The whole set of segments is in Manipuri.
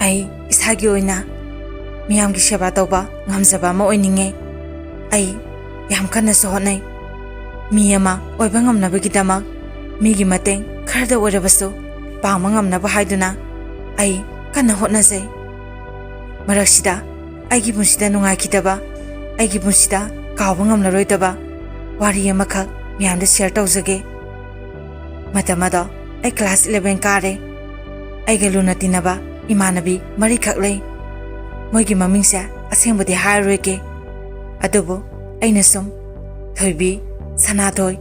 ꯑꯩ ꯏꯁꯥꯒꯤ ꯑꯣꯏꯅ ꯃꯤꯌꯥꯝꯒꯤ ꯁꯦꯕꯥ ꯇꯧꯕ ꯉꯝꯖꯕ ꯑꯃ ꯑꯣꯏꯅꯤꯡꯉꯦ ꯑꯩ ꯌꯥꯝ ꯀꯟꯅꯁꯨ ꯍꯣꯠꯅꯩ ꯃꯤ ꯑꯃ ꯑꯣꯏꯕ ꯉꯝꯅꯕꯒꯤꯗꯃꯛ ꯃꯤꯒꯤ ꯃꯇꯦꯡ ꯈꯔꯗ ꯑꯣꯏꯔꯕꯁꯨ ꯄꯥꯡꯕ ꯉꯝꯅꯕ ꯍꯥꯏꯗꯨꯅ ꯑꯩ ꯀꯟꯅ ꯍꯣꯠꯅꯖꯩ ꯃꯔꯛꯁꯤꯗ ꯑꯩꯒꯤ ꯄꯨꯟꯁꯤꯗ ꯅꯨꯡꯉꯥꯏꯈꯤꯗꯕ ꯑꯩꯒꯤ ꯄꯨꯟꯁꯤꯗ ꯀꯥꯎꯕ ꯉꯝꯂꯔꯣꯏꯗꯕ ꯋꯥꯔꯤ ꯑꯃꯈꯛ ꯃꯌꯥꯝꯗ ꯁꯦꯌꯔ ꯇꯧꯖꯒꯦ ꯃꯇꯝ ꯑꯗꯣ ꯑꯩ ꯀ꯭ꯂꯥꯁ 11 ꯀꯥꯔꯦ ꯑꯩꯒ ꯂꯨꯅ ꯇꯤꯟꯅꯕ ꯏꯃꯥꯟꯅꯕꯤ ꯃꯔꯤꯈꯛ ꯂꯩ ꯃꯣꯏꯒꯤ ꯃꯃꯤꯡꯁꯦ ꯑꯁꯦꯡꯕꯗꯤ ꯍꯥꯏꯔꯔꯣꯏꯒꯦ ꯑꯗꯨꯕꯨ ꯑꯩꯅ ꯁꯨꯝ ꯊꯣꯏꯕꯤ ꯁꯅꯥꯊꯣꯏ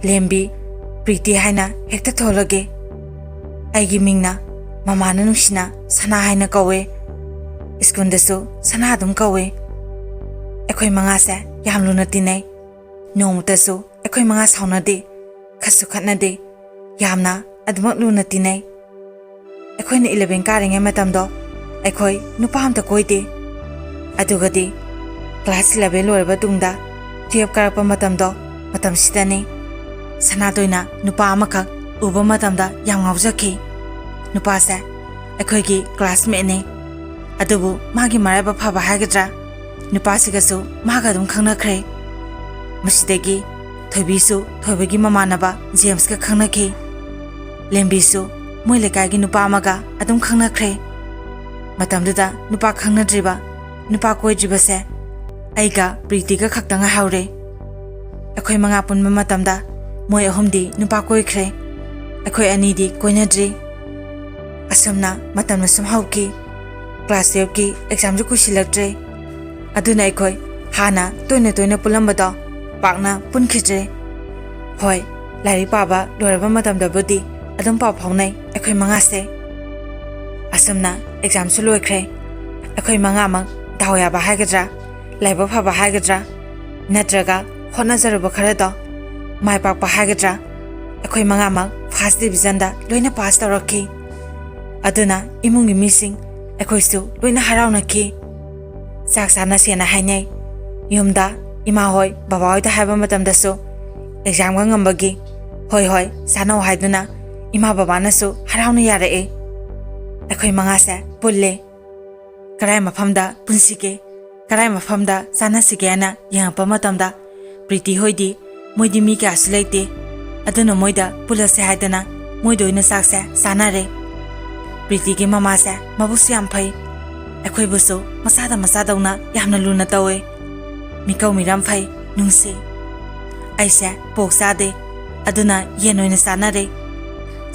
ꯂꯦꯝꯕꯤ ꯄ꯭ꯔꯤꯇꯤ ꯍꯥꯏꯅ ꯍꯦꯛꯇ ꯊꯣꯜꯂꯒꯦ ꯑꯩꯒꯤ ꯃꯤꯡꯅ ꯃꯃꯥꯅ ꯅꯨꯡꯁꯤꯅ ꯁꯅꯥ ꯍꯥꯏꯅ ꯀꯧꯋꯦ ꯁ꯭ꯀꯨꯜꯗꯁꯨ ꯁꯅꯥ ꯑꯗꯨꯝ ꯀꯧꯋꯦ ꯑꯩꯈꯣꯏ ꯃꯉꯥꯁꯦ ꯌꯥꯝ ꯂꯨꯅ ꯇꯤꯟꯅꯩ ꯅꯣꯡꯃꯇꯁꯨ ꯑꯩꯈꯣꯏ ꯃꯉꯥ ꯁꯥꯎꯅꯗꯦ ꯈꯠꯁꯨ ꯈꯠꯅꯗꯦ ꯌꯥꯝꯅ ꯑꯗꯨꯃꯛ ꯂꯨꯅ ꯇꯤꯟꯅꯩ ꯑꯩꯈꯣꯏꯅ 11 ꯀꯥꯔꯤꯉꯩ ꯃꯇꯝꯗꯣ ꯑꯩꯈꯣꯏ ꯅꯨꯄꯥ ꯑꯝꯇ ꯀꯣꯏꯗꯦ ꯑꯗꯨꯒꯗꯤ ꯀ꯭ꯂꯥꯁ 11 ꯂꯣꯏꯔꯕ ꯇꯨꯡꯗ 12 ꯀꯥꯔꯛꯄ ꯃꯇꯝꯗꯣ ꯃꯇꯝꯁꯤꯗꯅꯤ ꯁꯅꯥꯇꯣꯏꯅ ꯅꯨꯄꯥ ꯑꯃꯈꯛ ꯎꯕ ꯃꯇꯝꯗ ꯌꯥꯝ ꯉꯥꯎꯖꯈꯤ ꯅꯨꯄꯥꯁꯦ ꯑꯩꯈꯣꯏꯒꯤ ꯀ꯭ꯂꯥꯁꯃꯦꯠꯅꯤ ꯑꯗꯨꯕꯨ ꯃꯥꯒꯤ ꯃꯔꯥꯏꯕꯛ ꯐꯕ ꯍꯥꯏꯒꯗ꯭ꯔꯥ ꯅꯨꯄꯥꯁꯤꯒꯁꯨ ꯃꯥꯒ ꯑꯗꯨꯝ ꯈꯪꯅꯈ꯭ꯔꯦ ꯃꯁꯤꯗꯒꯤ ꯊꯣꯏꯕꯤꯁꯨ ꯊꯣꯏꯕꯒꯤ ꯃꯃꯥꯟꯅꯕ ꯖꯦꯝꯁꯀ ꯈꯪꯅꯈꯤ ꯂꯦꯝꯕꯤꯁꯨ ꯃꯣꯏ ꯂꯩꯀꯥꯏꯒꯤ ꯅꯨꯄꯥ ꯑꯃꯒ ꯑꯗꯨꯝ ꯈꯪꯅꯈ꯭ꯔꯦ ꯃꯇꯝꯗꯨꯗ ꯅꯨꯄꯥ ꯈꯪꯅꯗ꯭ꯔꯤꯕ ꯅꯨꯄꯥ ꯀꯣꯏꯗ꯭ꯔꯤꯕꯁꯦ ꯑꯩꯒ ꯄ꯭ꯔꯤꯇꯤꯒ ꯈꯛꯇ ꯉꯥꯏꯍꯧꯔꯦ ꯑꯩꯈꯣꯏ ꯃꯉꯥ ꯄꯨꯟꯕ ꯃꯇꯝꯗ ꯃꯣꯏ ꯑꯍꯨꯝꯗꯤ ꯅꯨꯄꯥ ꯀꯣꯏꯈ꯭ꯔꯦ ꯑꯩꯈꯣꯏ ꯑꯅꯤꯗꯤ ꯀꯣꯏꯅꯗ꯭ꯔꯤ ꯑꯁꯨꯝꯅ ꯃꯇꯝꯅ ꯁꯨꯝ ꯍꯧꯈꯤ ꯀ꯭ꯂꯥꯁ 12ꯀꯤ ꯑꯦꯛꯖꯥꯝꯁꯨ ꯀꯨꯏꯁꯤꯜꯂꯛꯇ꯭ꯔꯦ ꯑꯗꯨꯅ ꯑꯩꯈꯣꯏ ꯍꯥꯟꯅ ꯇꯣꯏꯅ ꯄꯨꯜꯂꯝꯕꯗꯣ ꯄꯥꯛꯅ ꯄꯨꯟꯈꯤꯗ꯭ꯔꯦ ꯍꯣꯏ ꯂꯥꯏꯔꯤꯛ ꯄꯥꯕ ꯂꯣꯏꯔꯕ ꯃꯇꯝꯗꯕꯨꯗꯤ ꯑꯗꯨꯝ ꯄꯥꯎ ꯐꯥꯎꯅꯩ ꯑꯩꯈꯣꯏ ꯃꯉꯥꯁꯦ ꯑꯁꯨꯝꯅ ꯑꯦꯛꯖꯥꯝꯁꯨ ꯂꯣꯏꯈ꯭ꯔꯦ ꯑꯩꯈꯣꯏ ꯃꯉꯥꯃꯛ ꯗꯥꯎ ꯌꯥꯕ ꯍꯥꯏꯒꯗ꯭ꯔꯥ ꯂꯥꯏꯕꯛ ꯐꯕ ꯍꯥꯏꯒꯗ꯭ꯔꯥ ꯅꯠꯇ꯭ꯔꯒ ꯍꯣꯠꯅꯖꯔꯨꯕ ꯈꯔꯗꯣ ꯃꯥꯏ ꯄꯥꯛꯄ ꯍꯥꯏꯒꯗ꯭ꯔꯥ ꯑꯩꯈꯣꯏ ꯃꯉꯥꯃꯛ ꯐꯥꯔꯁ ꯗꯤꯕꯤꯖꯟꯗ ꯂꯣꯏꯅ ꯄꯥꯁ ꯇꯧꯔꯛꯈꯤ ꯑꯗꯨꯅ ꯏꯃꯨꯡꯒꯤ ꯃꯤꯁꯤꯡ ꯑꯩꯈꯣꯏꯁꯨ ꯂꯣꯏꯅ ꯍꯔꯥꯎꯅꯈꯤ ꯆꯥꯛ ꯆꯥꯅꯁꯦꯅ ꯍꯥꯏꯅꯩ ꯌꯨꯝꯗ ꯏꯃꯥ ꯍꯣꯏ ꯕꯕꯥ ꯍꯣꯏꯗ ꯍꯥꯏꯕ ꯃꯇꯝꯗꯁꯨ ꯑꯦꯛꯖꯥꯝꯒ ꯉꯝꯕꯒꯤ ꯍꯣꯏ ꯆꯥꯅꯧ ꯍꯥꯏꯗꯨꯅ ꯏꯃꯥ ꯕꯕꯥꯅꯁꯨ ꯍꯔꯥꯎꯅ ꯌꯥꯔꯛꯑꯦ ꯑꯩꯈꯣꯏ ꯃꯉꯥꯁꯦ ꯄꯨꯜꯂꯦ ꯀꯔꯥꯏ ꯃꯐꯝꯗ ꯄꯨꯟꯁꯤꯒꯦ ꯀꯔꯥꯏ ꯃꯐꯝꯗ ꯆꯥꯅꯁꯤꯒꯦ ꯍꯥꯏꯅ ꯌꯦꯡꯉꯛꯄ ꯃꯇꯝꯗ ꯄ꯭ꯔꯤꯇꯤ ꯍꯣꯏꯗꯤ ꯃꯣꯏꯗꯤ ꯃꯤ ꯀꯌꯥꯁꯨ ꯂꯩꯇꯦ ꯑꯗꯨꯅ ꯃꯣꯏꯗ ꯄꯨꯜꯂꯁꯦ ꯍꯥꯏꯗꯅ ꯃꯣꯏꯗ ꯑꯣꯏꯅ ꯆꯥꯛꯁꯦ ꯆꯥꯅꯔꯦ ꯄ꯭ꯔꯤꯇꯤꯒꯤ ꯃꯃꯥꯁꯦ ꯃꯕꯨꯛꯁꯨ ꯌꯥꯝ ꯐꯩ ꯑꯩꯈꯣꯏꯕꯨꯁꯨ ꯃꯆꯥꯗꯧꯅ ꯌꯥꯝꯅ ꯂꯨꯅ ꯇꯧꯋꯦ ꯃꯤꯀꯧ ꯃꯤꯔꯝ ꯐꯩ ꯅꯨꯡꯁꯤ ꯑꯩꯁꯦ ꯄꯣꯛ ꯆꯥꯗꯦ ꯑꯗꯨꯅ ꯌꯦꯟ ꯑꯣꯏꯅ ꯆꯥꯅꯔꯦ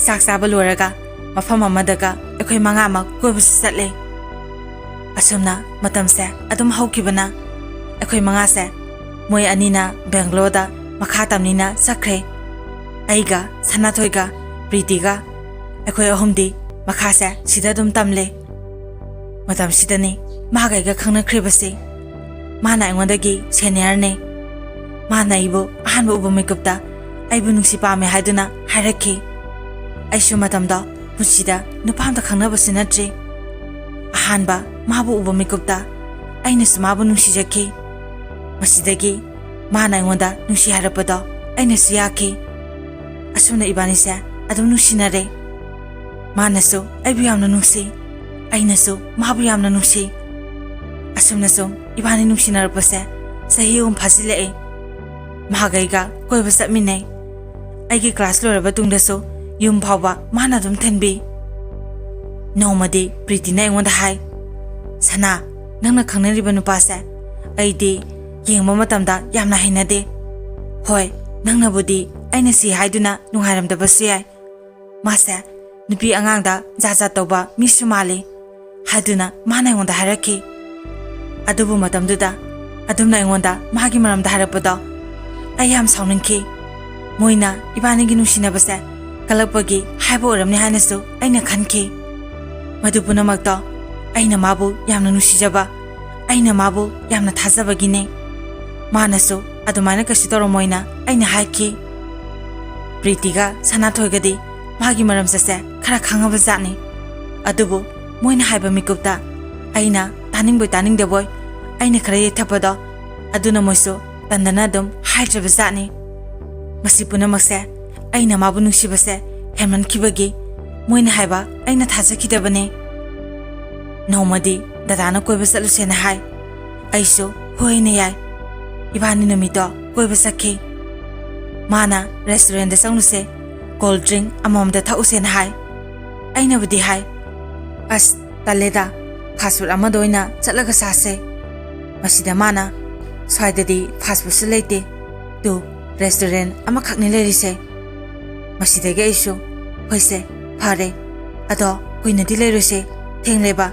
ꯆꯥꯛ ꯆꯥꯕ ꯂꯣꯏꯔꯒ ꯃꯐꯝ ꯑꯃꯗꯒ ꯑꯩꯈꯣꯏ ꯃꯉꯥꯃꯛ ꯀꯣꯏꯕꯁꯨ ꯆꯠꯂꯦ ꯑꯁꯨꯝꯅ ꯃꯇꯝꯁꯦ ꯑꯗꯨꯝ ꯍꯧꯈꯤꯕꯅ ꯑꯩꯈꯣꯏ ꯃꯉꯥꯁꯦ ꯃꯣꯏ ꯑꯅꯤꯅ ꯕꯦꯡꯒ꯭ꯂꯣꯔꯗ ꯃꯈꯥ ꯇꯝꯅꯤꯅ ꯆꯠꯈ꯭ꯔꯦ ꯑꯩꯒ ꯁꯅꯥꯊꯣꯏꯒ ꯄ꯭ꯔꯤꯇꯤꯒ ꯑꯩꯈꯣꯏ ꯑꯍꯨꯝꯗꯤ ꯃꯈꯥꯁꯦ ꯁꯤꯗ ꯑꯗꯨꯝ ꯇꯝꯂꯦ ꯃꯇꯝꯁꯤꯗꯅꯤ ꯃꯥꯒ ꯑꯩꯒ ꯈꯪꯅꯈ꯭ꯔꯤꯕꯁꯤ ꯃꯥꯅ ꯑꯩꯉꯣꯟꯗꯒꯤ ꯁꯦꯅꯤꯌꯔꯅꯦ ꯃꯥꯅ ꯑꯩꯕꯨ ꯑꯍꯥꯟꯕ ꯎꯕ ꯃꯤꯀꯨꯞꯇ ꯑꯩꯕꯨ ꯅꯨꯡꯁꯤ ꯄꯥꯝꯃꯦ ꯍꯥꯏꯗꯨꯅ ꯍꯥꯏꯔꯛꯈꯤ ꯑꯩꯁꯨ ꯃꯇꯝꯗꯣ ꯄꯨꯟꯁꯤꯗ ꯅꯨꯄꯥ ꯑꯝꯇ ꯈꯪꯅꯕꯁꯨ ꯅꯠꯇ꯭ꯔꯤ ꯑꯍꯥꯟꯕ ꯃꯥꯕꯨ ꯎꯕ ꯃꯤꯀꯨꯞꯇ ꯑꯩꯅꯁꯨ ꯃꯥꯕꯨ ꯅꯨꯡꯁꯤꯖꯈꯤ ꯃꯁꯤꯗꯒꯤ ꯃꯥꯅ ꯑꯩꯉꯣꯟꯗ ꯅꯨꯡꯁꯤ ꯍꯥꯏꯔꯛꯄꯗꯣ ꯑꯩꯅꯁꯨ ꯌꯥꯈꯤ ꯑꯁꯨꯝꯅ ꯏꯕꯥꯅꯤꯁꯦ ꯑꯗꯨꯝ ꯅꯨꯡꯁꯤꯅꯔꯦ ꯃꯥꯅꯁꯨ ꯑꯩꯕꯨ ꯌꯥꯝꯅ ꯅꯨꯡꯁꯤ ꯑꯩꯅꯁꯨ ꯃꯥꯕꯨ ꯌꯥꯝꯅ ꯅꯨꯡꯁꯤ ꯑꯁꯨꯝꯅ ꯁꯨꯝ ꯏꯕꯥꯅꯤ ꯅꯨꯡꯁꯤꯅꯔꯛꯄꯁꯦ ꯆꯍꯤ 3 ꯐꯥꯖꯤꯜꯂꯛꯑꯦ ꯃꯥꯒ ꯑꯩꯒ ꯀꯣꯏꯕ ꯆꯠꯃꯤꯟꯅꯩ ꯑꯩꯒꯤ ꯀ꯭ꯂꯥꯁ ꯂꯣꯏꯔꯕ ꯇꯨꯡꯗꯁꯨ ꯌꯨꯝ ꯐꯥꯎꯕ ꯃꯥꯅ ꯑꯗꯨꯝ ꯊꯤꯟꯕꯤ ꯅꯣꯡꯃꯗꯤ ꯄ꯭ꯔꯤꯇꯤꯅ ꯑꯩꯉꯣꯟꯗ ꯍꯥꯏ ꯁꯅꯥ ꯅꯪꯅ ꯈꯪꯅꯔꯤꯕ ꯅꯨꯄꯥꯁꯦ ꯑꯩꯗꯤ ꯌꯦꯡꯕ ꯃꯇꯝꯗ ꯌꯥꯝꯅ ꯍꯩꯅꯗꯦ ꯍꯣꯏ ꯅꯪꯅꯕꯨꯗꯤ ꯑꯩꯅ ꯁꯤ ꯍꯥꯏꯗꯨꯅ ꯅꯨꯡꯉꯥꯏꯔꯝꯗꯕꯁꯨ ꯌꯥꯏ ꯃꯥꯁꯦ ꯅꯨꯄꯤ ꯑꯉꯥꯡꯗ ꯖꯥꯠ ꯇꯧꯕ ꯃꯤꯁꯨ ꯃꯥꯜꯂꯤ ꯍꯥꯏꯗꯨꯅ ꯃꯥꯅ ꯑꯩꯉꯣꯟꯗ ꯍꯥꯏꯔꯛꯈꯤ ꯑꯗꯨꯕꯨ ꯃꯇꯝꯗꯨꯗ ꯑꯗꯨꯝꯅ ꯑꯩꯉꯣꯟꯗ ꯃꯥꯒꯤ ꯃꯔꯝꯗ ꯍꯥꯏꯔꯛꯄꯗꯣ ꯑꯩ ꯌꯥꯝ ꯁꯥꯎꯅꯤꯡꯈꯤ ꯃꯣꯏꯅ ꯏꯕꯥꯅꯤꯒꯤ ꯅꯨꯡꯁꯤꯅꯕꯁꯦ ꯀꯜꯂꯛꯄꯒꯤ ꯍꯥꯏꯕ ꯑꯣꯏꯔꯝꯅꯤ ꯍꯥꯏꯅꯁꯨ ꯑꯩꯅ ꯈꯟꯈꯤ ꯃꯗꯨ ꯄꯨꯝꯅꯃꯛꯇꯣ ꯑꯩꯅ ꯃꯥꯕꯨ ꯌꯥꯝꯅ ꯅꯨꯡꯁꯤꯖꯕ ꯑꯩꯅ ꯃꯥꯕꯨ ꯌꯥꯝꯅ ꯊꯥꯖꯕꯒꯤꯅꯦ ꯃꯥꯅꯁꯨ ꯑꯗꯨꯃꯥꯏꯅ ꯀꯩꯁꯨ ꯇꯧꯔꯝꯃꯣꯏꯅ ꯑꯩꯅ ꯍꯥꯏꯈꯤ ꯄ꯭ꯔꯤꯇꯤꯒ ꯁꯅꯥꯊꯣꯏꯒꯗꯤ ꯃꯥꯒꯤ ꯃꯔꯝꯆꯠꯁꯦ ꯈꯔ ꯈꯪꯉꯕ ꯖꯥꯠꯅꯤ ꯑꯗꯨꯕꯨ ꯃꯣꯏꯅ ꯍꯥꯏꯕ ꯃꯤꯀꯨꯞꯇ ꯑꯩꯅ ꯇꯥꯅꯤꯡꯕꯣꯏ ꯇꯥꯅꯤꯡꯗꯕꯣꯏ ꯑꯩꯅ ꯈꯔ ꯌꯦꯠꯊꯛꯄꯗꯣ ꯑꯗꯨꯅ ꯃꯣꯏꯁꯨ ꯇꯟꯗꯅ ꯑꯗꯨꯝ ꯍꯥꯏꯗ꯭ꯔꯕ ꯖꯥꯠꯅꯤ ꯃꯁꯤ ꯄꯨꯝꯅꯃꯛꯁꯦ ꯑꯩꯅ ꯃꯥꯕꯨ ꯅꯨꯡꯁꯤꯕꯁꯦ ꯍꯦꯟꯃꯟꯈꯤꯕꯒꯤ ꯃꯣꯏꯅ ꯍꯥꯏꯕ ꯑꯩꯅ ꯊꯥꯖꯈꯤꯗꯕꯅꯦ ꯅꯣꯡꯃꯗꯤ ꯗꯗꯥꯅ ꯀꯣꯏꯕ ꯆꯠꯂꯨꯁꯦꯅ ꯍꯥꯏ ꯑꯩꯁꯨ ꯍꯣꯏꯅ ꯌꯥꯏ ꯏꯕꯥꯅꯤ ꯅꯨꯃꯤꯠꯇꯣ ꯀꯣꯏꯕ ꯆꯠꯈꯤ ꯃꯥꯅ ꯔꯦꯁꯇꯨꯔꯦꯟꯗ ꯆꯪꯂꯨꯁꯦ ꯀꯣꯜ ꯗ꯭ꯔꯤꯡ ꯑꯃꯃꯝꯗ ꯊꯛꯎꯁꯦꯅ ꯍꯥꯏ ꯑꯩꯅꯕꯨꯗꯤ ꯍꯥꯏ ꯑꯁ ꯇꯜꯂꯦꯗ ꯐꯥꯁ ꯐꯨꯗ ꯑꯃꯗ ꯑꯣꯏꯅ ꯆꯠꯂꯒ ꯆꯥꯁꯦ ꯃꯁꯤꯗ ꯃꯥꯅ ꯁ꯭ꯋꯥꯏꯗꯗꯤ ꯐꯥꯁ ꯐꯨꯗꯁꯨ ꯂꯩꯇꯦ ꯇꯨ ꯔꯦꯁꯇꯨꯔꯦꯟ ꯑꯃꯈꯛꯅꯤ ꯂꯩꯔꯤꯁꯦ ꯃꯁꯤꯗꯒꯤ ꯑꯩꯁꯨ ꯍꯣꯏꯁꯦ ꯐꯔꯦ ꯑꯗꯣ ꯀꯨꯏꯅꯗꯤ ꯂꯩꯔꯣꯏꯁꯦ ꯊꯦꯡꯂꯦꯕ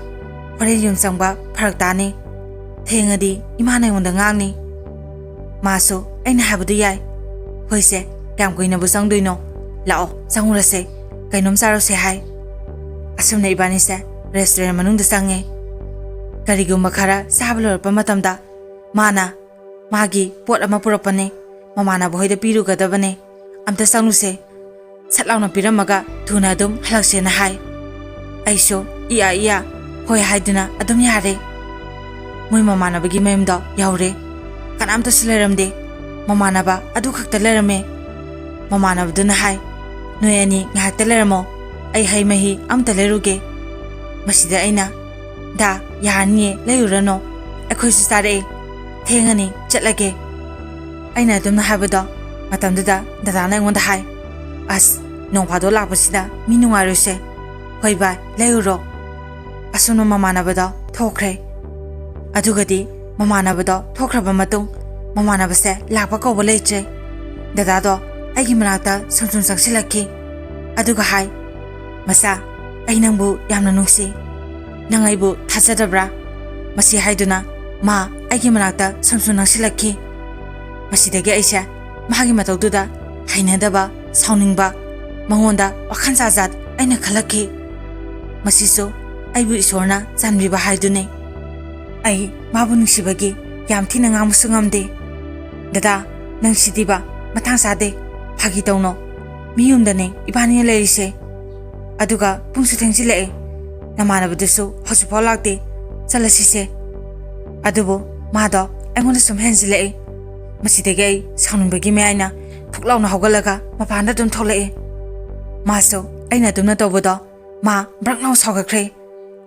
ꯍꯣꯔꯦꯟ ꯌꯨꯝ ꯆꯪꯕ ꯐꯔꯛ ꯇꯥꯅꯤ ꯊꯦꯡꯉꯗꯤ ꯏꯃꯥꯅ ꯑꯩꯉꯣꯟꯗ ꯉꯥꯡꯅꯤ ꯃꯥꯁꯨ ꯑꯩꯅ ꯍꯥꯏꯕꯗꯨ ꯌꯥꯏ ꯍꯣꯏꯁꯦ ꯀꯌꯥꯝ ꯀꯨꯏꯅꯕꯨ ꯆꯪꯗꯣꯏꯅꯣ ꯂꯥꯛꯑꯣ ꯆꯪꯉꯨꯔꯁꯦ ꯀꯩꯅꯣꯝ ꯆꯥꯔꯨꯁꯦ ꯍꯥꯏ ꯑꯁꯨꯝꯅ ꯏꯕꯥꯅꯤꯁꯦ ꯔꯦꯁꯇꯨꯔꯦꯟ ꯃꯅꯨꯡꯗ ꯆꯪꯉꯦ ꯀꯔꯤꯒꯨꯝꯕ ꯈꯔ ꯆꯥꯕ ꯂꯣꯏꯔꯛꯄ ꯃꯇꯝꯗ ꯃꯥꯅ ꯃꯥꯒꯤ ꯄꯣꯠ ꯑꯃ ꯄꯨꯔꯛꯄꯅꯦ ꯃꯃꯥꯟꯅꯕ ꯍꯣꯏꯗ ꯄꯤꯔꯨꯒꯗꯕꯅꯦ ꯑꯝꯇ ꯆꯪꯂꯨꯁꯦ ꯁꯠ ꯂꯥꯎꯅ ꯄꯤꯔꯝꯃꯒ ꯊꯨꯅ ꯑꯗꯨꯝ ꯍꯜꯂꯛꯁꯦꯅ ꯍꯥꯏ ꯑꯩꯁꯨ ꯏꯌꯥ ꯍꯣꯏ ꯍꯥꯏꯗꯨꯅ ꯑꯗꯨꯝ ꯌꯥꯔꯦ ꯃꯣꯏ ꯃꯃꯥꯟꯅꯕꯒꯤ ꯃꯌꯨꯝꯗꯣ ꯌꯧꯔꯦ ꯀꯅꯥꯝꯇꯁꯨ ꯂꯩꯔꯝꯗꯦ ꯃꯃꯥꯟꯅꯕ ꯑꯗꯨ ꯈꯛꯇ ꯂꯩꯔꯝꯃꯦ ꯃꯃꯥꯟꯅꯕꯗꯨꯅ ꯍꯥꯏ ꯅꯣꯏ ꯑꯅꯤ ꯉꯥꯏꯍꯥꯛꯇ ꯂꯩꯔꯝꯃꯣ ꯑꯩ ꯍꯩ ꯃꯍꯤ ꯑꯝꯇ ꯂꯩꯔꯨꯒꯦ ꯃꯁꯤꯗ ꯑꯩꯅ ꯗꯥ ꯌꯥꯔꯅꯤꯌꯦ ꯂꯩꯔꯨꯔꯅꯣ ꯑꯩꯈꯣꯏꯁꯨ ꯆꯥꯔꯛꯑꯦ ꯊꯦꯡꯉꯅꯤ ꯆꯠꯂꯒꯦ ꯑꯩꯅ ꯑꯗꯨꯝꯅ ꯍꯥꯏꯕꯗꯣ ꯃꯇꯝꯗꯨꯗ ꯗꯗꯥꯅ ꯑꯩꯉꯣꯟꯗ ꯍꯥꯏ ꯑꯁ ꯅꯣꯡ ꯐꯥꯗꯣꯛ ꯂꯥꯛꯄꯁꯤꯗ ꯃꯤ ꯅꯨꯡꯉꯥꯏꯔꯣꯏꯁꯦ ꯍꯣꯏ ꯚꯥꯏ ꯂꯩꯔꯨꯔꯣ ꯑꯁꯨꯝꯅ ꯃꯃꯥꯟꯅꯕꯗꯣ ꯊꯣꯛꯈ꯭ꯔꯦ ꯑꯗꯨꯒꯗꯤ ꯃꯃꯥꯟꯅꯕꯗꯣ ꯊꯣꯛꯈ꯭ꯔꯕ ꯃꯇꯨꯡ ꯃꯃꯥꯟꯅꯕꯁꯦ ꯂꯥꯛꯄ ꯀꯧꯕ ꯂꯩꯇ꯭ꯔꯦ ꯗꯗꯥꯗꯣ ꯑꯩꯒꯤ ꯃꯅꯥꯛꯇ ꯁꯨꯝ ꯆꯪꯁꯤꯜꯂꯛꯈꯤ ꯑꯗꯨꯒ ꯍꯥꯏ ꯃꯆꯥ ꯑꯩ ꯅꯪꯕꯨ ꯌꯥꯝꯅ ꯅꯨꯡꯁꯤ ꯅꯪ ꯑꯩꯕꯨ ꯊꯥꯖꯗꯕ꯭ꯔꯥ ꯃꯁꯤ ꯍꯥꯏꯗꯨꯅ ꯃꯥ ꯑꯩꯒꯤ ꯃꯅꯥꯛꯇ ꯁꯨꯝ ꯅꯪꯁꯤꯜꯂꯛꯈꯤ ꯃꯁꯤꯗꯒꯤ ꯑꯩꯁꯦ ꯃꯥꯒꯤ ꯃꯇꯧꯗꯨꯗ ꯍꯩꯅꯗꯕ ꯁꯥꯎꯅꯤꯡꯕ ꯃꯉꯣꯟꯗ ꯋꯥꯈꯜ ꯖꯥꯠ ꯑꯩꯅ ꯈꯜꯂꯛꯈꯤ ꯃꯁꯤꯁꯨ ꯑꯩꯕꯨ ꯏꯁꯣꯔꯅ ꯆꯥꯟꯕꯤꯕ ꯍꯥꯏꯗꯨꯅꯤ ꯑꯩ ꯃꯥꯕꯨ ꯅꯨꯡꯁꯤꯕꯒꯤ ꯌꯥꯝ ꯊꯤꯅ ꯉꯥꯡꯕꯁꯨ ꯉꯝꯗꯦ ꯗꯗꯥ ꯅꯪ ꯁꯤꯗꯤꯕ ꯃꯇꯥꯡ ꯆꯥꯗꯦ ꯐꯥꯒꯤ ꯇꯧꯅꯣ ꯃꯤ ꯌꯨꯝꯗꯅꯦ ꯏꯕꯥꯅꯤꯅ ꯂꯩꯔꯤꯁꯦ ꯑꯗꯨꯒ ꯄꯨꯡꯁꯨ ꯊꯦꯡꯖꯤꯜꯂꯛꯑꯦ ꯅꯃꯥꯟꯅꯕꯗꯨꯁꯨ ꯍꯧꯖꯤꯛꯐꯥꯎ ꯂꯥꯛꯇꯦ ꯆꯠꯂꯁꯤꯁꯦ ꯑꯗꯨꯕꯨ ꯃꯥꯗꯣ ꯑꯩꯉꯣꯟꯗ ꯁꯨꯝ ꯍꯦꯟꯖꯤꯜꯂꯛꯑꯦ ꯃꯁꯤꯗꯒꯤ ꯑꯩ ꯁꯥꯎꯅꯤꯡꯕꯒꯤ ꯃꯌꯥꯏꯅ ꯐꯨꯛ ꯂꯥꯎꯅ ꯍꯧꯒꯠꯂꯒ ꯃꯄꯥꯟꯗ ꯑꯗꯨꯝ ꯊꯣꯛꯂꯛꯑꯦ ꯃꯥꯁꯨ ꯑꯩꯅ ꯑꯗꯨꯝꯅ ꯇꯧꯕꯗꯣ ꯃꯥ ꯕ꯭ꯔꯛ ꯂꯥꯎ ꯁꯥꯎꯒꯠꯈ꯭ꯔꯦ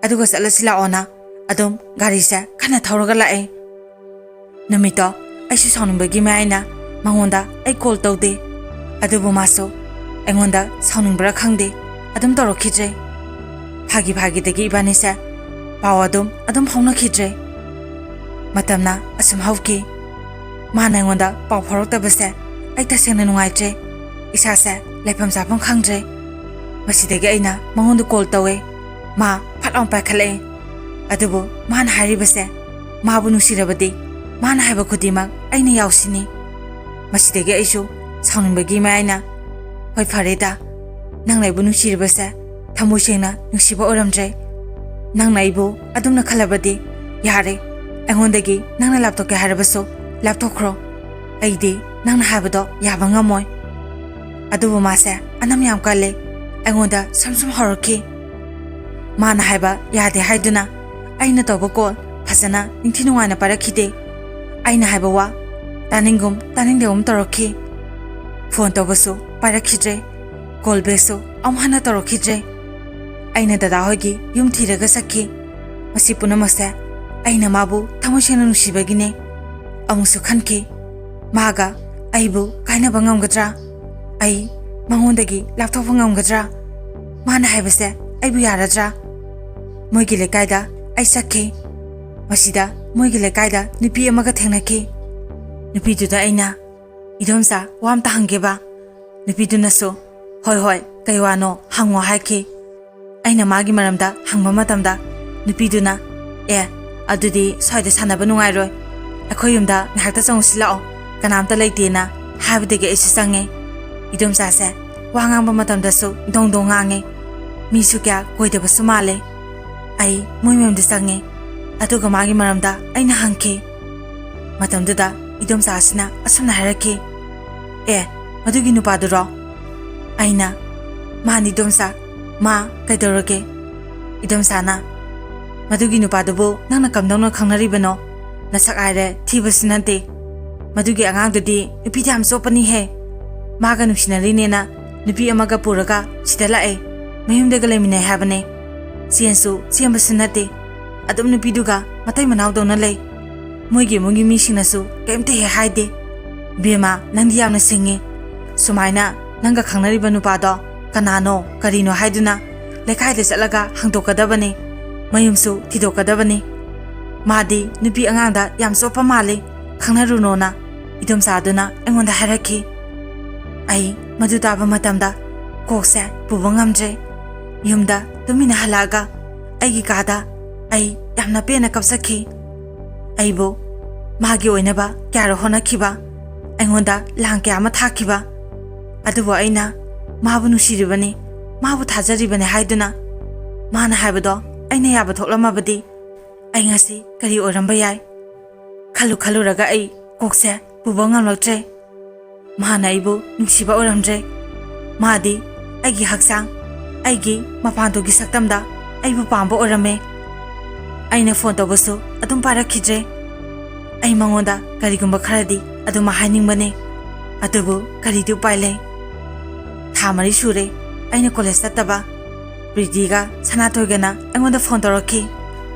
ꯑꯗꯨꯒ ꯆꯠꯂꯁꯤ ꯂꯥꯛꯑꯣꯅ ꯑꯗꯨꯝ ꯒꯥꯔꯤꯁꯦ ꯀꯟꯅ ꯊꯧꯔꯒ ꯂꯥꯛꯑꯦ ꯅꯨꯃꯤꯠꯇꯣ ꯑꯩꯁꯨ ꯁꯥꯎꯅꯤꯡꯕꯒꯤ ꯃꯌꯥꯏꯅ ꯃꯉꯣꯟꯗ ꯑꯩ ꯀꯣꯜ ꯇꯧꯗꯦ ꯑꯗꯨꯕꯨ ꯃꯥꯁꯨ ꯑꯩꯉꯣꯟꯗ ꯁꯥꯎꯅꯤꯡꯕ꯭ꯔꯥ ꯈꯪꯗꯦ ꯑꯗꯨꯝ ꯇꯧꯔꯛꯈꯤꯗ꯭ꯔꯦ ꯐꯥꯒꯤꯗꯒꯤ ꯏꯕꯥꯅꯤꯁꯦ ꯄꯥꯎ ꯑꯗꯨꯝ ꯐꯥꯎꯅꯈꯤꯗ꯭ꯔꯦ ꯃꯇꯝꯅ ꯑꯁꯨꯝ ꯍꯧꯈꯤ ꯃꯥꯅ ꯑꯩꯉꯣꯟꯗ ꯄꯥꯎ ꯐꯥꯎꯔꯛꯇꯕꯁꯦ ꯑꯩ ꯇꯁꯦꯡꯅ ꯅꯨꯡꯉꯥꯏꯇ꯭ꯔꯦ ꯏꯁꯥꯁꯦ ꯂꯩꯐꯝ ꯆꯥꯐꯝ ꯈꯪꯗ꯭ꯔꯦ ꯃꯁꯤꯗꯒꯤ ꯑꯩꯅ ꯃꯉꯣꯟꯗ ꯀꯣꯜ ꯇꯧꯋꯦ ꯃꯥ ꯐꯠ ꯂꯥꯎꯅ ꯄꯥꯏꯈꯠꯂꯛꯑꯦ ꯑꯗꯨꯕꯨ ꯃꯥꯅ ꯍꯥꯏꯔꯤꯕꯁꯦ ꯃꯥꯕꯨ ꯅꯨꯡꯁꯤꯔꯕꯗꯤ ꯃꯥꯅ ꯍꯥꯏꯕ ꯈꯨꯗꯤꯡꯃꯛ ꯑꯩꯅ ꯌꯥꯎꯁꯤꯅꯤ ꯃꯁꯤꯗꯒꯤ ꯑꯩꯁꯨ ꯁꯥꯎꯅꯤꯡꯕꯒꯤ ꯃꯌꯥꯏꯅ ꯍꯣꯏ ꯐꯔꯦꯗ ꯅꯪꯅ ꯑꯩꯕꯨ ꯅꯨꯡꯁꯤꯔꯤꯕꯁꯦ ꯊꯃꯣꯏ ꯁꯦꯡꯅ ꯅꯨꯡꯁꯤꯕ ꯑꯣꯏꯔꯝꯗ꯭ꯔꯦ ꯅꯪꯅ ꯑꯩꯕꯨ ꯑꯗꯨꯝꯅ ꯈꯜꯂꯕꯗꯤ ꯌꯥꯔꯦ ꯑꯩꯉꯣꯟꯗꯒꯤ ꯅꯪꯅ ꯂꯥꯞꯊꯣꯛꯀꯦ ꯍꯥꯏꯔꯕꯁꯨ ꯂꯥꯞꯊꯣꯛꯈ꯭ꯔꯣ ꯑꯩꯗꯤ ꯅꯪꯅ ꯍꯥꯏꯕꯗꯣ ꯌꯥꯕ ꯉꯝꯃꯣꯏ ꯑꯗꯨꯕꯨ ꯃꯥꯁꯦ ꯑꯅꯝ ꯌꯥꯝ ꯀꯜꯂꯦ ꯑꯩꯉꯣꯟꯗ ꯁꯨꯝ ꯍꯧꯔꯛꯈꯤ ꯃꯥꯅ ꯍꯥꯏꯕ ꯌꯥꯗꯦ ꯍꯥꯏꯗꯨꯅ ꯑꯩꯅ ꯇꯧꯕ ꯀꯣꯜ ꯐꯖꯅ ꯅꯤꯡꯊꯤ ꯅꯨꯡꯉꯥꯏꯅ ꯄꯥꯏꯔꯛꯈꯤꯗꯦ ꯑꯩꯅ ꯍꯥꯏꯕ ꯋꯥ ꯇꯥꯅꯤꯡꯒꯨꯝ ꯇꯥꯅꯤꯡꯗꯒꯨꯝ ꯇꯧꯔꯛꯈꯤ ꯐꯣꯟ ꯇꯧꯕꯁꯨ ꯄꯥꯏꯔꯛꯈꯤꯗ꯭ꯔꯦ ꯀꯣꯜ ꯕꯦꯛꯁꯨ ꯑꯃꯨꯛ ꯍꯟꯅ ꯇꯧꯔꯛꯈꯤꯗ꯭ꯔꯦ ꯑꯩꯅ ꯗꯗꯥ ꯍꯣꯏꯒꯤ ꯌꯨꯝ ꯊꯤꯔꯒ ꯆꯠꯈꯤ ꯃꯁꯤ ꯄꯨꯝꯅꯃꯛꯁꯦ ꯑꯩꯅ ꯃꯥꯕꯨ ꯊꯃꯣꯏ ꯁꯦꯡꯅ ꯅꯨꯡꯁꯤꯕꯒꯤꯅꯦ ꯑꯃꯨꯛꯁꯨ ꯈꯟꯈꯤ ꯃꯥꯒ ꯑꯩꯕꯨ ꯀꯥꯏꯅꯕ ꯉꯝꯒꯗ꯭ꯔꯥ ꯑꯩ ꯃꯉꯣꯟꯗꯒꯤ ꯂꯥꯞꯊꯣꯛꯄ ꯉꯝꯒꯗ꯭ꯔꯥ ꯃꯥꯅ ꯍꯥꯏꯕꯁꯦ ꯑꯩꯕꯨ ꯌꯥꯔꯗ꯭ꯔꯥ ꯃꯣꯏꯒꯤ ꯂꯩꯀꯥꯏꯗ ꯑꯩ ꯆꯠꯈꯤ ꯃꯁꯤꯗ ꯃꯣꯏꯒꯤ ꯂꯩꯀꯥꯏꯗ ꯅꯨꯄꯤ ꯑꯃꯒ ꯊꯦꯡꯅꯈꯤ ꯅꯨꯄꯤꯗꯨꯗ ꯑꯩꯅ 이dom사 와암따 한게바 누피두나소 ꯍꯣꯏ ꯀꯩ ꯋꯥꯅꯣ ꯍꯪꯉꯣ ꯍꯥꯏꯈꯤ ꯑꯩꯅ ꯃꯥꯒꯤ ꯃꯔꯝꯗ ꯍꯪꯕ ꯃꯇꯝꯗ ꯅꯨꯄꯤꯗꯨꯅ ꯑꯗꯨꯗꯤ ꯁ꯭ꯋꯥꯏꯗ ꯁꯥꯟꯅꯕ ꯅꯨꯡꯉꯥꯏꯔꯣꯏ ꯑꯩꯈꯣꯏ ꯌꯨꯝꯗ ꯉꯥꯏꯍꯥꯛꯇ ꯆꯪꯉꯨꯁꯤ ꯂꯥꯛꯑꯣ ꯀꯅꯥꯝꯇ ꯂꯩꯇꯦꯅ ꯍꯥꯏꯕꯗꯒꯤ ꯑꯩꯁꯨ ꯆꯪꯉꯦ 이dom사ꯁꯦ ꯋꯥ ꯉꯥꯡꯕ ꯃꯇꯝꯗꯁꯨ ꯗꯣꯡ ꯉꯥꯡꯉꯦ ꯃꯤꯁꯨ ꯀꯌꯥ ꯀꯣꯏꯗꯕꯁꯨ ꯃꯥꯜꯂꯦ ꯑꯩ ꯃꯣꯏ ꯃꯌꯨꯝꯗ ꯆꯪꯉꯦ ꯑꯗꯨꯒ ꯃꯥꯒꯤ ꯃꯔꯝꯗ ꯑꯩꯅ ꯍꯪꯈꯤ ꯃꯇꯝꯗꯨꯗ 이dom사ꯁꯤꯅ ꯑꯁꯨꯝꯅ ꯍꯥꯏꯔꯛꯈꯤ ꯃꯗꯨꯒꯤ ꯅꯨꯄꯥꯗꯨꯔꯣ ꯑꯩꯅ ꯃꯥꯅꯤ 이dom사 ꯃꯥ ꯀꯩꯗꯧꯔꯒꯦ 이dom사ꯅ ꯃꯗꯨꯒꯤ ꯅꯨꯄꯥꯗꯨꯕꯨ ꯅꯪꯅ ꯀꯝꯗꯧꯅ ꯈꯪꯅꯔꯤꯕꯅꯣ ꯅꯁꯛ ꯍꯥꯏꯔꯦ ꯊꯤꯕꯁꯨ ꯅꯠꯇꯦ ꯃꯗꯨꯒꯤ ꯑꯉꯥꯡꯗꯨꯗꯤ ꯅꯨꯄꯤꯗꯤ ꯌꯥꯝ ꯆꯣꯞꯄꯅꯤꯍꯦ ꯃꯥꯒ ꯅꯨꯡꯁꯤꯅꯔꯤꯅꯦꯅ ꯅꯨꯄꯤ ꯑꯃꯒ ꯄꯨꯔꯒ ꯁꯤꯗ ꯂꯥꯛꯑꯦ ꯃꯌꯨꯝꯗꯒ ꯂꯩꯃꯤꯟꯅꯩ ꯍꯥꯏꯕꯅꯦ ꯆꯦꯟꯕꯁꯨ ꯅꯠꯇꯦ ꯑꯗꯨꯝ ꯅꯨꯄꯤꯗꯨꯒ ꯃꯇꯩ ꯃꯅꯥꯎꯗꯧꯅ ꯂꯩ ꯃꯣꯏꯒꯤ ꯏꯃꯨꯡꯒꯤ ꯃꯤꯁꯤꯡꯅꯁꯨ ꯀꯩꯝꯇ ꯍꯦꯛ ꯍꯥꯏꯗꯦ ꯕꯦꯃꯥ ꯅꯪꯗꯤ ꯌꯥꯝꯅ ꯁꯤꯡꯉꯤ ꯁꯨꯃꯥꯏꯅ ꯅꯪꯒ ꯈꯪꯅꯔꯤꯕ ꯅꯨꯄꯥꯗꯣ ꯀꯅꯥꯅꯣ ꯀꯔꯤꯅꯣ ꯍꯥꯏꯗꯨꯅ ꯂꯩꯀꯥꯏꯗ ꯆꯠꯂꯒ ꯍꯪꯗꯣꯛꯀꯗꯕꯅꯤ ꯃꯌꯨꯝꯁꯨ ꯊꯤꯗꯣꯛꯀꯗꯕꯅꯤ ꯃꯥꯗꯤ ꯅꯨꯄꯤ ꯑꯉꯥꯡꯗ ꯌꯥꯝ ꯆꯣꯞꯄ ꯃꯥꯜꯂꯤ ꯈꯪꯅꯔꯨꯅꯣꯅ ꯏꯗꯣꯝꯆꯥꯗꯨꯅ ꯑꯩꯉꯣꯟꯗ ꯍꯥꯏꯔꯛꯈꯤ ꯑꯩ ꯃꯗꯨ ꯇꯥꯕ ꯃꯇꯝꯗ ꯀꯣꯛꯁꯦ ꯄꯨꯕ ꯉꯝꯗ꯭ꯔꯦ ꯌꯨꯝꯗ ꯇꯨꯃꯤꯟꯅ ꯍꯜꯂꯛꯑꯒ ꯑꯩꯒꯤ ꯀꯥꯗ ꯑꯩ ꯌꯥꯝꯅ ꯄꯦꯟꯅ ꯀꯞꯆꯈꯤ ꯑꯩꯕꯨ ꯃꯥꯒꯤ ꯑꯣꯏꯅꯕ ꯀꯌꯥꯔꯛ ꯍꯣꯠꯅꯈꯤꯕ ꯑꯩꯉꯣꯟꯗ ꯂꯥꯡ ꯀꯌꯥ ꯑꯃ ꯊꯥꯈꯤꯕ ꯑꯗꯨꯕꯨ ꯑꯩꯅ ꯃꯥꯕꯨ ꯅꯨꯡꯁꯤꯔꯤꯕꯅꯤ ꯃꯥꯕꯨ ꯊꯥꯖꯔꯤꯕꯅꯤ ꯍꯥꯏꯗꯨꯅ ꯃꯥꯅ ꯍꯥꯏꯕꯗꯣ ꯑꯩꯅ ꯌꯥꯕ ꯊꯣꯛꯂꯝꯃꯕꯗꯤ ꯑꯩ ꯉꯁꯤ ꯀꯔꯤ ꯑꯣꯏꯔꯝꯕ ꯌꯥꯏ ꯈꯜꯂꯨꯔꯒ ꯑꯩ ꯀꯣꯛꯁꯦ ꯄꯨꯕ ꯉꯝꯂꯛꯇ꯭ꯔꯦ ꯃꯥꯅ ꯑꯩꯕꯨ ꯅꯨꯡꯁꯤꯕ ꯑꯣꯏꯔꯝꯗ꯭ꯔꯦ ꯃꯥꯗꯤ ꯑꯩꯒꯤ ꯍꯛꯆꯥꯡ ꯑꯩꯒꯤ ꯃꯄꯥꯟꯊꯣꯡꯒꯤ ꯁꯛꯇꯝꯗ ꯑꯩꯕꯨ ꯄꯥꯝꯕ ꯑꯣꯏꯔꯝꯃꯦ ꯑꯩꯅ ꯐꯣꯟ ꯇꯧꯕꯁꯨ ꯑꯗꯨꯝ ꯄꯥꯏꯔꯛꯈꯤꯗ꯭ꯔꯦ ꯑꯩ ꯃꯉꯣꯟꯗ ꯀꯔꯤꯒꯨꯝꯕ ꯈꯔꯗꯤ ꯑꯗꯨꯝ ꯍꯥꯏꯅꯤꯡꯕꯅꯦ ꯑꯗꯨꯕꯨ ꯀꯔꯤꯗꯤ ꯎꯄꯥꯏ ꯂꯩ ꯊꯥ 4 ꯁꯨꯔꯦ ꯑꯩꯅ ꯀꯣꯂꯦꯖ ꯆꯠꯇꯕ ꯄ꯭ꯔꯤꯇꯤꯒ ꯁꯅꯥꯊꯣꯏꯒꯅ ꯑꯩꯉꯣꯟꯗ ꯐꯣꯟ ꯇꯧꯔꯛꯈꯤ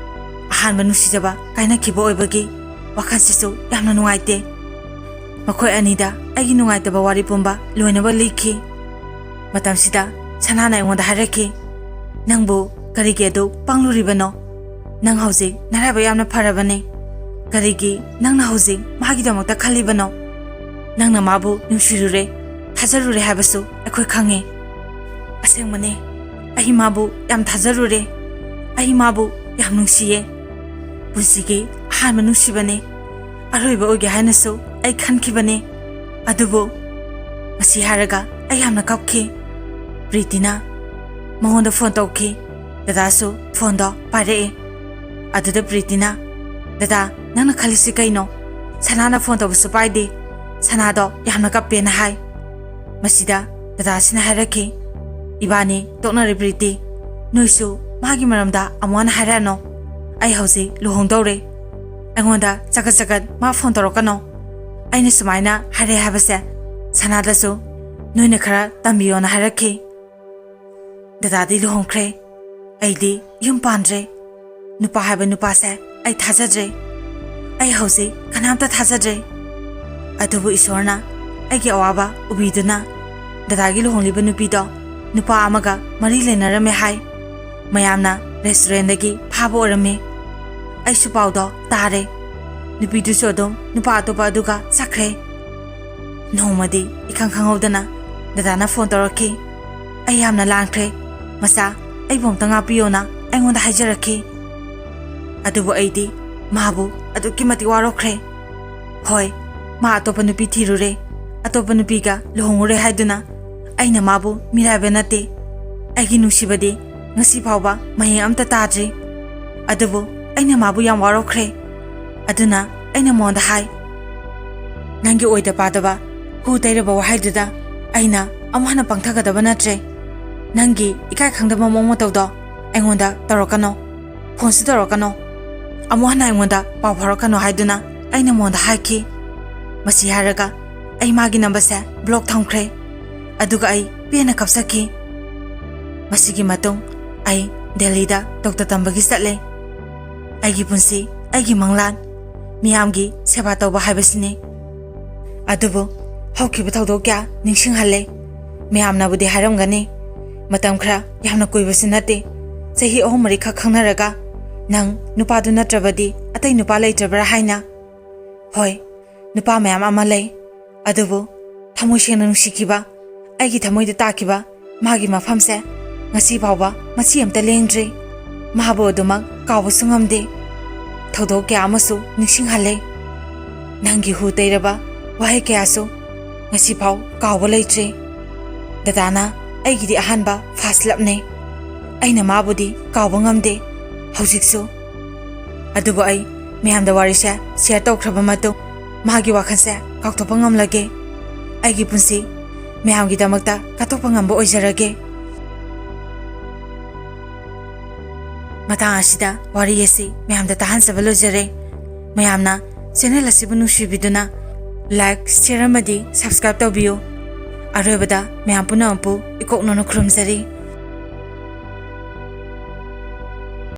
ꯑꯍꯥꯟꯕ ꯅꯨꯡꯁꯤꯖꯕ ꯀꯥꯏꯅꯈꯤꯕ ꯑꯣꯏꯕꯒꯤ ꯋꯥꯈꯜꯁꯤꯁꯨ ꯌꯥꯝꯅ ꯅꯨꯡꯉꯥꯏꯇꯦ ꯃꯈꯣꯏ ꯑꯅꯤꯗ ꯑꯩꯒꯤ ꯅꯨꯡꯉꯥꯏꯇꯕ ꯋꯥꯔꯤ ꯄꯨꯝꯕ ꯂꯣꯏꯅꯕ ꯂꯤꯈꯤ ꯃꯇꯝꯁꯤꯗ ꯁꯅꯥꯅ ꯑꯩꯉꯣꯟꯗ ꯍꯥꯏꯔꯛꯈꯤ ꯅꯪꯕꯨ ꯀꯔꯤꯒꯤ ꯑꯗꯨ ꯄꯪꯂꯨꯔꯤꯕꯅꯣ ꯅꯪ ꯍꯧꯖꯤꯛ ꯅꯔꯥꯏꯕꯛ ꯌꯥꯝꯅ ꯐꯔꯕꯅꯤ ꯀꯔꯤꯒꯤ ꯅꯪꯅ ꯍꯧꯖꯤꯛ ꯃꯥꯒꯤꯗꯃꯛꯇ ꯈꯜꯂꯤꯕꯅꯣ ꯅꯪꯅ ꯃꯥꯕꯨ ꯅꯨꯡꯁꯤꯔꯨꯔꯦ ꯊꯥꯖꯔꯨꯔꯦ ꯍꯥꯏꯕꯁꯨ ꯑꯩꯈꯣꯏ ꯈꯪꯉꯤ ꯑꯁꯦꯡꯕꯅꯦ ꯑꯩ ꯃꯥꯕꯨ ꯌꯥꯝ ꯊꯥꯖꯔꯨꯔꯦ ꯑꯩ ꯃꯥꯕꯨ ꯌꯥꯝ ꯅꯨꯡꯁꯤꯌꯦ ꯄꯨꯟꯁꯤꯒꯤ ꯑꯍꯥꯟꯕ ꯅꯨꯡꯁꯤꯕꯅꯤ ꯑꯔꯣꯏꯕ ꯑꯣꯏꯒꯦ ꯍꯥꯏꯅꯁꯨ ꯑꯩ ꯈꯟꯈꯤꯕꯅꯤ ꯑꯗꯨꯕꯨ ꯃꯁꯤ ꯍꯥꯏꯔꯒ ꯑꯩ ꯌꯥꯝꯅ ꯀꯞꯈꯤ ꯄ꯭ꯔꯤꯇꯤꯅ ꯃꯉꯣꯟꯗ ꯐꯣꯟ ꯇꯧꯈꯤ ꯗꯗꯥꯁꯨ ꯐꯣꯟꯗꯣ ꯄꯥꯏꯔꯛꯑꯦ ꯑꯗꯨꯗ ꯄ꯭ꯔꯤꯇꯤꯅ ꯗꯗꯥ ꯅꯪꯅ ꯈꯜꯂꯤꯁꯤ ꯀꯩꯅꯣ ꯁꯅꯥꯅ ꯐꯣꯟ ꯇꯧꯕꯁꯨ ꯄꯥꯏꯗꯦ ꯁꯅꯥꯗꯣ ꯌꯥꯝꯅ ꯀꯞꯄꯦꯅ ꯍꯥꯏ ꯃꯁꯤꯗ ꯗꯗꯥꯁꯤꯅ ꯍꯥꯏꯔꯛꯈꯤ ꯏꯕꯥꯅꯤ ꯇꯣꯛꯅꯔꯦ ꯄ꯭ꯔꯤꯇꯤ ꯅꯣꯏꯁꯨ ꯃꯥꯒꯤ ꯃꯔꯝꯗ ꯑꯃꯨꯛ ꯍꯟꯅ ꯍꯥꯏꯔꯛꯑꯅꯣ ꯑꯩ ꯍꯧꯖꯤꯛ ꯂꯨꯍꯣꯡꯗꯧꯔꯦ ꯑꯩꯉꯣꯟꯗ ꯆꯒꯠ ꯃꯥ ꯐꯣꯟ ꯇꯧꯔꯛꯀꯅꯣ ꯑꯩꯅ ꯁꯨꯃꯥꯏꯅ ꯍꯥꯏꯔꯦ ꯍꯥꯏꯕꯁꯦ ꯁꯅꯥꯗꯁꯨ ꯅꯣꯏꯅ ꯈꯔ ꯇꯝꯕꯤꯌꯣꯅ ꯍꯥꯏꯔꯛꯈꯤ ꯗꯗꯥꯗꯤ ꯂꯨꯍꯣꯡꯈ꯭ꯔꯦ ꯑꯩꯗꯤ ꯌꯨꯝ ꯄꯥꯟꯗ꯭ꯔꯦ ꯅꯨꯄꯥ ꯍꯥꯏꯕ ꯅꯨꯄꯥꯁꯦ ꯑꯩ ꯊꯥꯖꯗ꯭ꯔꯦ ꯑꯩ ꯍꯧꯖꯤꯛ ꯀꯅꯥꯝꯇ ꯊꯥꯖꯗ꯭ꯔꯦ ꯑꯗꯨꯕꯨ ꯏꯁꯣꯔꯅ ꯑꯩꯒꯤ ꯑꯋꯥꯕ ꯎꯕꯤꯗꯨꯅ ꯗꯗꯥꯒꯤ ꯂꯨꯍꯣꯡꯂꯤꯕ ꯅꯨꯄꯤꯗꯣ ꯅꯨꯄꯥ ꯑꯃꯒ ꯃꯔꯤ ꯂꯩꯅꯔꯝꯃꯦ ꯍꯥꯏ ꯃꯌꯥꯝꯅ ꯔꯦꯁꯇꯨꯔꯦꯟꯗꯒꯤ ꯐꯥꯕ ꯑꯣꯏꯔꯝꯃꯤ ꯑꯩꯁꯨ ꯄꯥꯎꯗꯣ ꯇꯥꯔꯦ ꯅꯨꯄꯤꯗꯨꯁꯨ ꯑꯗꯨꯝ ꯅꯨꯄꯥ ꯑꯇꯣꯞꯄ ꯑꯗꯨꯒ ꯆꯠꯈ꯭ꯔꯦ ꯅꯣꯡꯃꯗꯤ ꯏꯈꯪ ꯈꯪꯍꯧꯗꯅ ꯗꯗꯥꯅ ꯐꯣꯟ ꯇꯧꯔꯛꯈꯤ ꯑꯩ ꯌꯥꯝꯅ ꯂꯥꯟꯈ꯭ꯔꯦ ꯃꯆꯥ ꯑꯩꯕꯨ ꯑꯝꯇ ꯉꯥꯛꯄꯤꯌꯣꯅ ꯑꯩꯉꯣꯟꯗ ꯍꯥꯏꯖꯔꯛꯈꯤ ꯑꯗꯨꯕꯨ ꯑꯩꯗꯤ ꯃꯥꯕꯨ ꯑꯗꯨꯛꯀꯤ ꯃꯇꯤꯛ ꯋꯥꯔꯧꯈ꯭ꯔꯦ ꯍꯣꯏ ꯃꯥ ꯑꯇꯣꯞꯄ ꯅꯨꯄꯤ ꯊꯤꯔꯨꯔꯦ ꯑꯇꯣꯞꯄ ꯅꯨꯄꯤꯒ ꯂꯨꯍꯣꯡꯉꯨꯔꯦ ꯍꯥꯏꯗꯨꯅ ꯑꯩꯅ ꯃꯥꯕు ꯃꯤꯔꯥꯏꯕ ꯅꯠꯇꯦ ꯑꯩꯒꯤ ꯅꯨꯡꯁꯤꯕꯗꯤ ꯉꯁꯤ ꯐꯥꯎꯕ ꯃꯍꯩ ꯑꯝꯇ ꯇꯥꯗ꯭ꯔꯤ ꯑꯗꯨꯕꯨ ꯑꯩꯅ ꯃꯥꯕꯨ ꯌꯥꯝ ꯋꯥꯔꯧꯈ꯭ꯔꯦ ꯑꯗꯨꯅ ꯑꯩꯅ ꯃꯉꯣꯟꯗ ꯍꯥꯏ ꯅꯪꯒꯤ ꯑꯣꯏꯗ ꯄꯥꯗꯕ ꯍꯨ ꯇꯩꯔꯕ ꯋꯥꯍꯩꯗꯨꯗ ꯑꯩꯅ ꯑꯃꯨꯛ ꯍꯟꯅ ꯄꯪꯊꯒꯗꯕ ꯅꯠꯇ꯭ꯔꯦ ꯅꯪꯒꯤ ꯏꯀꯥꯏ ꯈꯪꯗꯕ ꯃꯑꯣꯡ ꯃꯇꯧꯗꯣ ꯑꯩꯉꯣꯟꯗ ꯇꯧꯔꯛꯀꯅꯣ ꯐꯣꯟꯁꯨ ꯇꯧꯔꯛꯀꯅꯣ ꯑꯃꯨꯛ ꯍꯟꯅ ꯑꯩꯉꯣꯟꯗ ꯄꯥꯎ ꯐꯥꯎꯔꯛꯀꯅꯣ ꯍꯥꯏꯗꯨꯅ ꯑꯩꯅ ꯃꯉꯣꯟꯗ ꯍꯥꯏꯈꯤ ꯃꯁꯤ ꯍꯥꯏꯔꯒ ꯑꯩ ꯃꯥꯒꯤ ꯅꯝꯕꯔꯁꯦ ꯕ꯭ꯂꯣꯛ ꯊꯝꯈ꯭ꯔꯦ ꯑꯗꯨꯒ ꯑꯩ ꯄꯦꯟꯅ ꯀꯞꯆꯈꯤ ꯃꯁꯤꯒꯤ ꯃꯇꯨꯡ ꯑꯩ ꯗꯦꯜꯂꯤꯗ ꯗꯣꯛꯇꯔ ꯇꯝꯕꯒꯤ ꯆꯠꯂꯦ ꯑꯩꯒꯤ ꯄꯨꯟꯁꯤ ꯑꯩꯒꯤ ꯃꯪꯂꯥꯟ ꯃꯤꯌꯥꯝꯒꯤ ꯁꯦꯕꯥ ꯇꯧꯕ ꯍꯥꯏꯕꯁꯤꯅꯤ ꯑꯗꯨꯕꯨ ꯍꯧꯈꯤꯕ ꯊꯧꯗꯣꯛ ꯀꯌꯥ ꯅꯤꯡꯁꯤꯡꯍꯜꯂꯦ ꯃꯌꯥꯝꯅꯕꯨꯗꯤ ꯍꯥꯏꯔꯝꯒꯅꯤ ꯃꯇꯝ ꯈꯔ ꯌꯥꯝꯅ ꯀꯨꯏꯕꯁꯨ ꯅꯠꯇꯦ ꯆꯍꯤ 3-4 ꯈꯛ ꯈꯪꯅꯔꯒ ꯅꯪ ꯅꯨꯄꯥꯗꯨ ꯅꯠꯇ꯭ꯔꯕꯗꯤ ꯑꯇꯩ ꯅꯨꯄꯥ ꯂꯩꯇ꯭ꯔꯕ꯭ꯔꯥ ꯍꯥꯏꯅ ꯍꯣꯏ ꯅꯨꯄꯥ ꯃꯌꯥꯝ ꯑꯃ ꯂꯩ ꯑꯗꯨꯕꯨ ꯊꯃꯣꯏ ꯁꯦꯡꯅ ꯅꯨꯡꯁꯤꯈꯤꯕ ꯑꯩꯒꯤ ꯊꯃꯣꯏꯗ ꯇꯥꯈꯤꯕ ꯃꯥꯒꯤ ꯃꯐꯝꯁꯦ ꯉꯁꯤ ꯐꯥꯎꯕ ꯃꯆꯤ ꯑꯃꯇ ꯂꯦꯡꯗ꯭ꯔꯤ ꯃꯥꯕꯨ ꯑꯗꯨꯃꯛ ꯀꯥꯎꯕꯁꯨ ꯉꯝꯗꯦ ꯊꯧꯗꯣꯛ ꯀꯌꯥ ꯑꯃꯁꯨ ꯅꯤꯡꯁꯤꯡꯍꯜꯂꯦ ꯅꯪꯒꯤ ꯍꯨ ꯇꯩꯔꯕ ꯋꯥꯍꯩ ꯀꯌꯥꯁꯨ ꯉꯁꯤ ꯐꯥꯎ ꯀꯥꯎꯕ ꯂꯩꯇ꯭ꯔꯤ ꯗꯗꯥꯅ ꯑꯩꯒꯤꯗꯤ ꯑꯍꯥꯟꯕ ꯐꯥꯔꯁ ꯂꯞꯅꯦ ꯑꯩꯅ ꯃꯥꯕꯨꯗꯤ ꯀꯥꯎꯕ ꯉꯝꯗꯦ ꯍꯧꯖꯤꯛꯁꯨ ꯑꯗꯨꯕꯨ ꯑꯩ ꯃꯌꯥꯝꯗ ꯋꯥꯔꯤꯁꯦ ꯁꯦꯌꯔ ꯇꯧꯈ꯭ꯔꯕ ꯃꯇꯨꯡ ꯃꯥꯒꯤ ꯋꯥꯈꯜꯁꯦ ꯀꯥꯎꯊꯣꯛꯄ ꯉꯝꯂꯒꯦ ꯑꯩꯒꯤ ꯄꯨꯟꯁꯤ ꯃꯌꯥꯝꯒꯤꯗꯃꯛꯇ ꯀꯠꯊꯣꯛꯄ ꯉꯝꯕ ꯑꯣꯏꯖꯔꯒꯦ ꯃꯇꯥꯡ ꯑꯁꯤꯗ ꯋꯥꯔꯤ ꯑꯁꯤ ꯃꯌꯥꯝꯗ ꯇꯥꯍꯟꯖꯕ ꯂꯣꯏꯖꯔꯦ ꯃꯌꯥꯝꯅ ꯆꯦꯅꯦꯜ ꯑꯁꯤꯕꯨ ꯅꯨꯡꯁꯤꯕꯤꯗꯨꯅ ꯂꯥꯏꯛ ꯁꯦꯌꯔ ꯑꯃꯗꯤ ꯁꯕꯁꯀ꯭ꯔꯥꯏꯕ ꯇꯧꯕꯤꯌꯨ ꯑꯔꯣꯏꯕꯗ ꯃꯌꯥꯝ ꯄꯨꯝꯅꯃꯛꯄꯨ ꯏꯀꯣꯛꯅꯅ ꯈꯨꯔꯨꯝꯖꯔꯤ